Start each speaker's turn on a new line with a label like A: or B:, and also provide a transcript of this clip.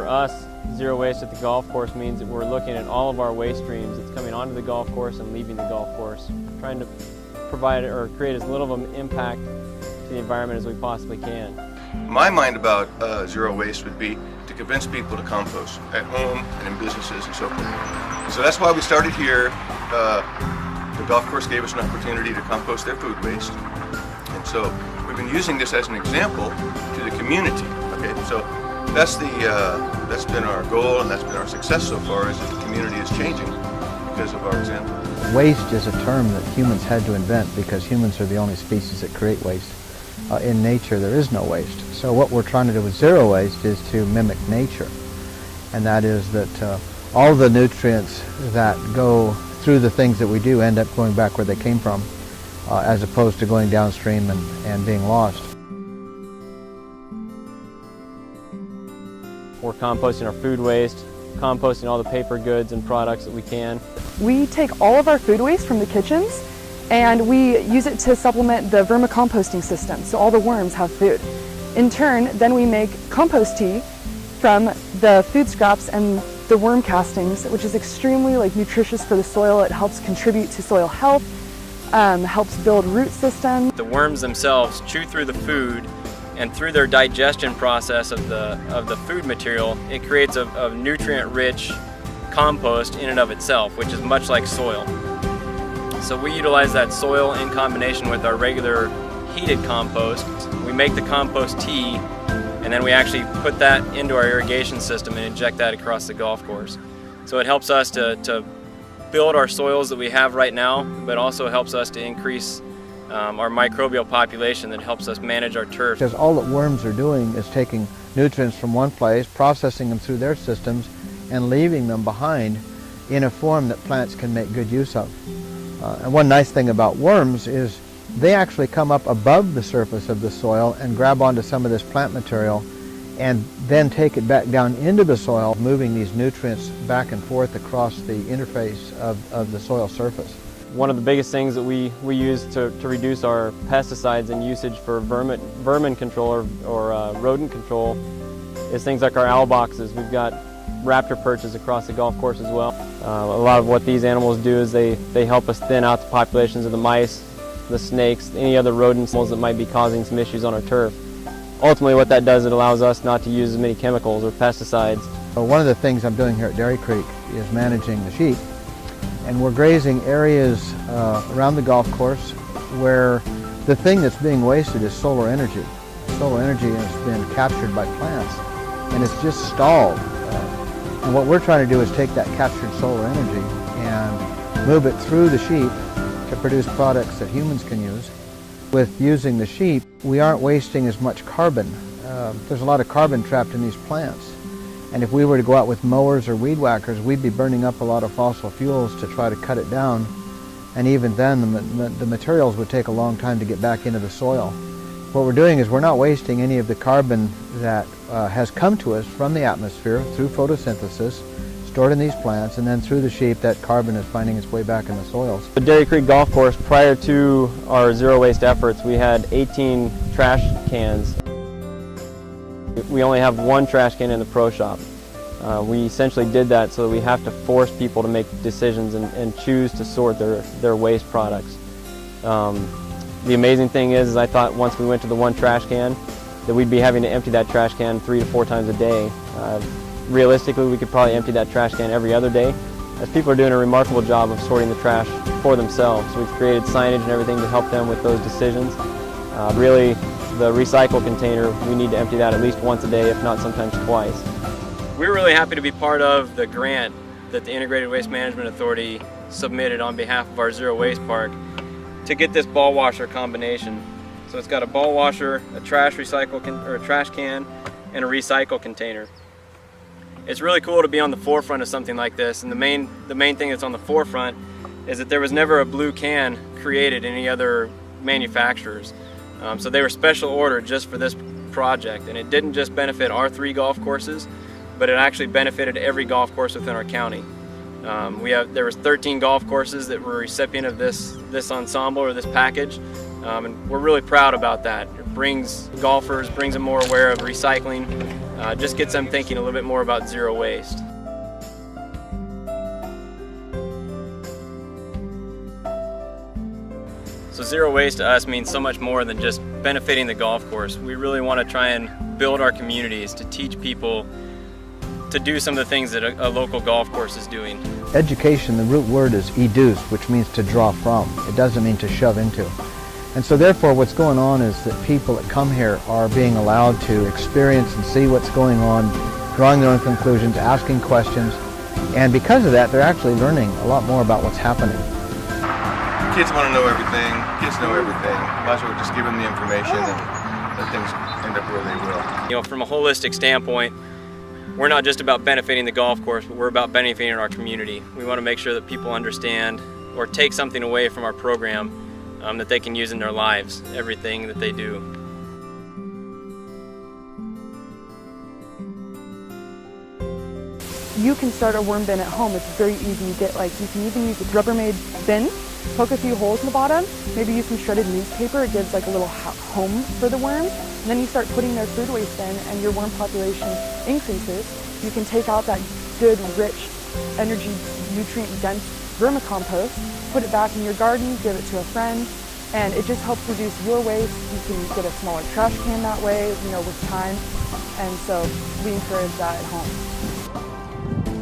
A: For us, zero waste at the golf course means that we're looking at all of our waste streams that's coming onto the golf course and leaving the golf course, trying to provide or create as little of an impact to the environment as we possibly can.
B: My mind about zero waste would be to convince people to compost at home and in businesses and so forth. So that's why we started here. The golf course gave us an opportunity to compost their food waste. And so we've been using this as an example to the community. Okay, so that's been our goal, and that's been our success so far, is that the community is changing because of our example.
C: Waste is a term that humans had to invent because humans are the only species that create waste. In nature there is no waste. So what we're trying to do with zero waste is to mimic nature. And that is that all the nutrients that go through the things that we do end up going back where they came from, as opposed to going downstream and being lost.
A: We're composting our food waste, composting all the paper goods and products that we can.
D: We take all of our food waste from the kitchens and we use it to supplement the vermicomposting system, so all the worms have food. In turn, then we make compost tea from the food scraps and the worm castings, which is extremely nutritious for the soil. It helps contribute to soil health, helps build root systems.
A: The worms themselves chew through the food, and through their digestion process of the food material, it creates a nutrient-rich compost in and of itself, which is much like soil. So we utilize that soil in combination with our regular heated compost. We make the compost tea, and then we actually put that into our irrigation system and inject that across the golf course. So it helps us to build our soils that we have right now, but also helps us to increase our microbial population that helps us manage our turf.
C: Because all that worms are doing is taking nutrients from one place, processing them through their systems, and leaving them behind in a form that plants can make good use of. And one nice thing about worms is they actually come up above the surface of the soil and grab onto some of this plant material and then take it back down into the soil, moving these nutrients back and forth across the interface of the soil surface.
A: One of the biggest things that we use to reduce our pesticides and usage for vermin control or rodent control is things like our owl boxes. We've got raptor perches across the golf course as well. A lot of what these animals do is they help us thin out the populations of the mice, the snakes, any other rodents that might be causing some issues on our turf. Ultimately what that does, it allows us not to use as many chemicals or pesticides.
C: One of the things I'm doing here at Dairy Creek is managing the sheep, and we're grazing areas around the golf course where the thing that's being wasted is solar energy. Solar energy has been captured by plants and it's just stalled. And what we're trying to do is take that captured solar energy and move it through the sheep to produce products that humans can use. With using the sheep, we aren't wasting as much carbon. There's a lot of carbon trapped in these plants. And if we were to go out with mowers or weed whackers, we'd be burning up a lot of fossil fuels to try to cut it down. And even then, the materials would take a long time to get back into the soil. What we're doing is we're not wasting any of the carbon that has come to us from the atmosphere through photosynthesis, stored in these plants, and then through the sheep, that carbon is finding its way back in the soils.
A: The Dairy Creek Golf Course, prior to our zero waste efforts, we had 18 trash cans. We only have one trash can in the pro shop. We essentially did that so that we have to force people to make decisions and choose to sort their waste products. The amazing thing is I thought once we went to the one trash can that we'd be having to empty that trash can 3 to 4 times a day. Realistically, we could probably empty that trash can every other day, as people are doing a remarkable job of sorting the trash for themselves. We've created signage and everything to help them with those decisions. Really, the recycle container, we need to empty that at least once a day, if not sometimes twice. We're really happy to be part of the grant that the Integrated Waste Management Authority submitted on behalf of our Zero Waste Park to get this ball washer combination. So it's got a ball washer, a trash can, and a recycle container. It's really cool to be on the forefront of something like this, and the main thing that's on the forefront is that there was never a blue can created in any other manufacturers. So they were special ordered just for this project, and it didn't just benefit our 3 golf courses, but it actually benefited every golf course within our county. There was 13 golf courses that were recipient of this ensemble or this package. And we're really proud about that. It brings golfers, brings them more aware of recycling, just gets them thinking a little bit more about zero waste. So zero waste to us means so much more than just benefiting the golf course. We really want to try and build our communities to teach people to do some of the things that a local golf course is doing.
C: Education, the root word is educe, which means to draw from. It doesn't mean to shove into. And so therefore what's going on is that people that come here are being allowed to experience and see what's going on, drawing their own conclusions, asking questions, and because of that they're actually learning a lot more about what's happening.
B: Kids want to know everything. Kids know everything. Might as well just give them the information and let things end up where they will.
A: You know, from a holistic standpoint, we're not just about benefiting the golf course, but we're about benefiting our community. We want to make sure that people understand or take something away from our program that they can use in their lives, everything that they do.
D: You can start a worm bin at home. It's very easy. You can even use a Rubbermaid bin, poke a few holes in the bottom, maybe use some shredded newspaper. It gives like a little home for the worms. And then you start putting their food waste in and your worm population increases. You can take out that good, rich, energy, nutrient-dense vermicompost, put it back in your garden, give it to a friend, and it just helps reduce your waste. You can get a smaller trash can that way, with time. And so we encourage that at home.